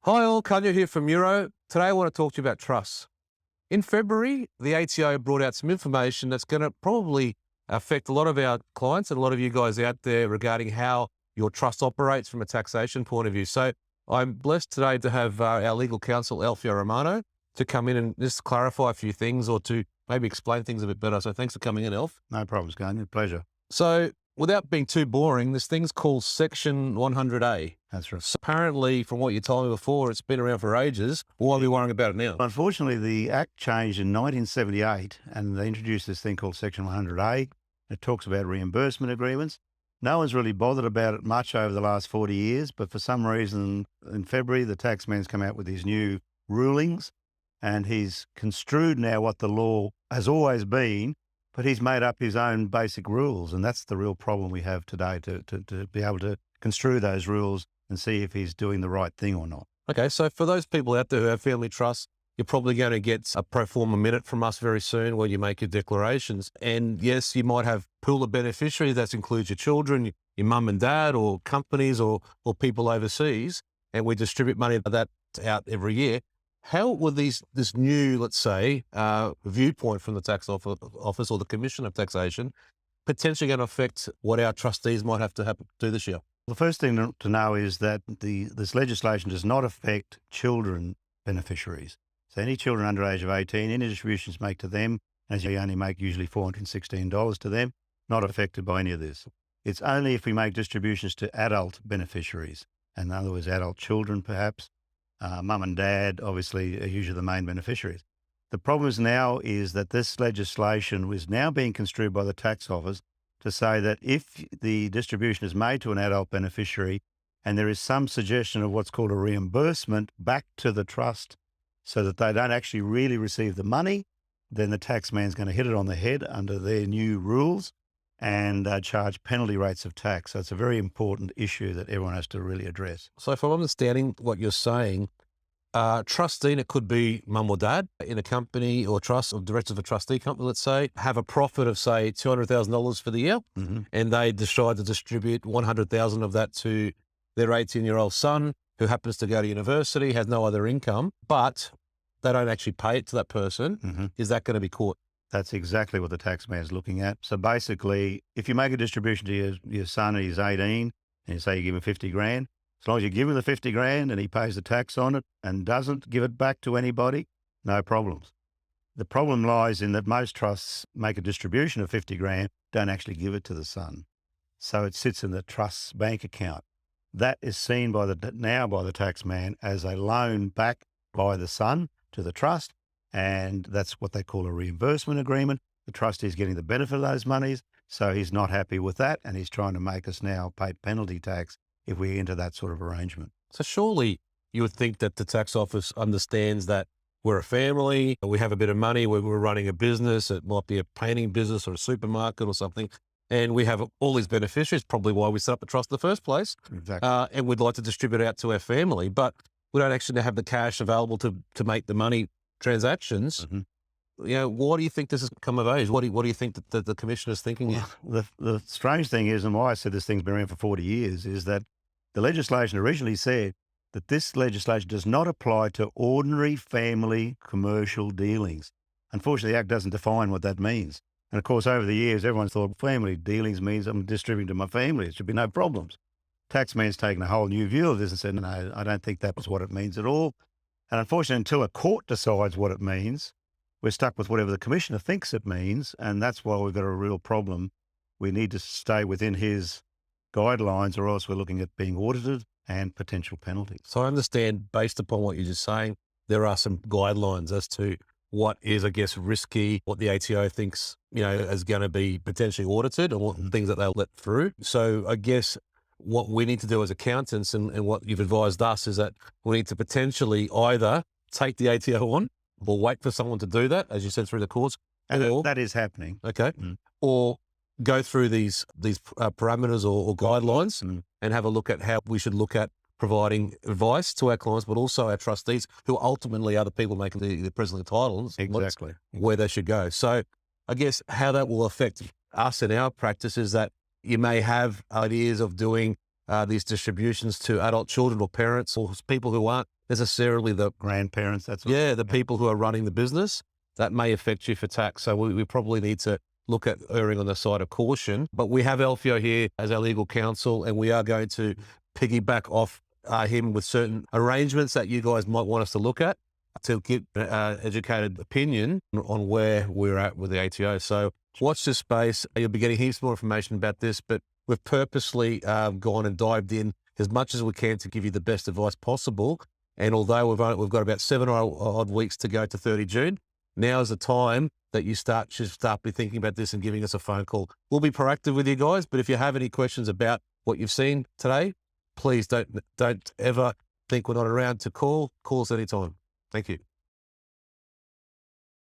Hi all, Kanye here from MURO. Today I want to talk to you about trusts. In February, the ATO brought out some information that's going to probably affect a lot of our clients and a lot of you guys out there regarding how your trust operates from a taxation point of view. So I'm blessed today to have our legal counsel, Alfio Romano, to come in and just clarify a few things or to maybe explain things a bit better. So thanks for coming in, Alf. No problems, Kanye. Pleasure. So without being too boring, this thing's called Section 100A. That's right. So apparently, from what you told me before, it's been around for ages. Why are we worrying about it now? Unfortunately, the Act changed in 1978 and they introduced this thing called Section 100A. It talks about reimbursement agreements. No one's really bothered about it much over the last 40 years, but for some reason in February, the taxman's come out with these new rulings and he's construed now what the law has always been, but he's made up his own basic rules. And that's the real problem we have today, to be able to construe those rules and see if he's doing the right thing or not. Okay, so for those people out there who have family trusts, you're probably going to get a pro forma minute from us very soon where you make your declarations. And yes, you might have pool of beneficiaries. That includes your children, your mum and dad, or companies or people overseas. And we distribute money like that out every year. How would this new, let's say, viewpoint from the tax office or the Commission of Taxation potentially going to affect what our trustees might have to do this year? The first thing to know is that this legislation does not affect children beneficiaries. So any children under age of 18, any distributions make to them, as you only make usually $416 to them, not affected by any of this. It's only if we make distributions to adult beneficiaries, in other words, adult children perhaps, mum and dad obviously are usually the main beneficiaries. The problem is that this legislation is now being construed by the tax office to say that if the distribution is made to an adult beneficiary and there is some suggestion of what's called a reimbursement back to the trust so that they don't actually really receive the money, then the taxman's going to hit it on the head under their new rules and charge penalty rates of tax. So it's a very important issue that everyone has to really address. So if I'm understanding what you're saying, trustee, and it could be mum or dad in a company or trust, or directors of a trustee company, let's say, have a profit of say $200,000 for the year, and they decide to distribute $100,000 of that to their 18-year-old son who happens to go to university, has no other income, but they don't actually pay it to that person. Is that going to be caught? That's exactly what the taxman is looking at. So basically, if you make a distribution to your son and he's 18 and you say you give him 50 grand, as long as you give him the 50 grand and he pays the tax on it and doesn't give it back to anybody, no problems. The problem lies in that most trusts make a distribution of 50 grand, don't actually give it to the son. So it sits in the trust's bank account. That is seen by the taxman as a loan back by the son to the trust. And that's what they call a reimbursement agreement. The trustee is getting the benefit of those monies. So he's not happy with that. And he's trying to make us now pay penalty tax if we enter that sort of arrangement. So surely you would think that the tax office understands that we're a family, we have a bit of money, we're running a business, it might be a painting business or a supermarket or something, and we have all these beneficiaries, probably why we set up the trust in the first place. Exactly. And we'd like to distribute out to our family, but we don't actually have the cash available to make the money transactions. Why do you think this has come of age? What do you think that the Commission is thinking here? The strange thing is, and why I said this thing's been around for 40 years, is that the legislation originally said that this legislation does not apply to ordinary family commercial dealings. Unfortunately, the Act doesn't define what that means. And of course, over the years, everyone's thought family dealings means I'm distributing to my family. It should be no problems. Taxman's taken a whole new view of this and said, no, I don't think that was what it means at all. And unfortunately, until a court decides what it means, we're stuck with whatever the Commissioner thinks it means. And that's why we've got a real problem. We need to stay within his guidelines or else we're looking at being audited and potential penalties. So I understand, based upon what you're just saying, there are some guidelines as to what is, I guess, risky, what the ATO thinks, is going to be potentially audited and what things that they'll let through. So I guess what we need to do as accountants and what you've advised us is that we need to potentially either take the ATO on or wait for someone to do that, as you said, through the courts. And that is happening. Okay. Or go through these parameters or guidelines and have a look at how we should look at providing advice to our clients, but also our trustees, who ultimately are the people making the present titles, exactly where they should go. So I guess how that will affect us in our practice is that you may have ideas of doing these distributions to adult children or parents or people who aren't necessarily the Grandparents, that's the people who are running the business, that may affect you for tax. So we probably need to look at erring on the side of caution. But we have Alfio here as our legal counsel, and we are going to piggyback off him with certain arrangements that you guys might want us to look at to get an educated opinion on where we're at with the ATO. So watch this space. You'll be getting heaps more information about this, but we've purposely gone and dived in as much as we can to give you the best advice possible. And although we've got about 7 odd weeks to go to 30 June, now is the time that you should start be thinking about this and giving us a phone call. We'll be proactive with you guys, but if you have any questions about what you've seen today, please don't ever think we're not around to call. Call us anytime. Thank you.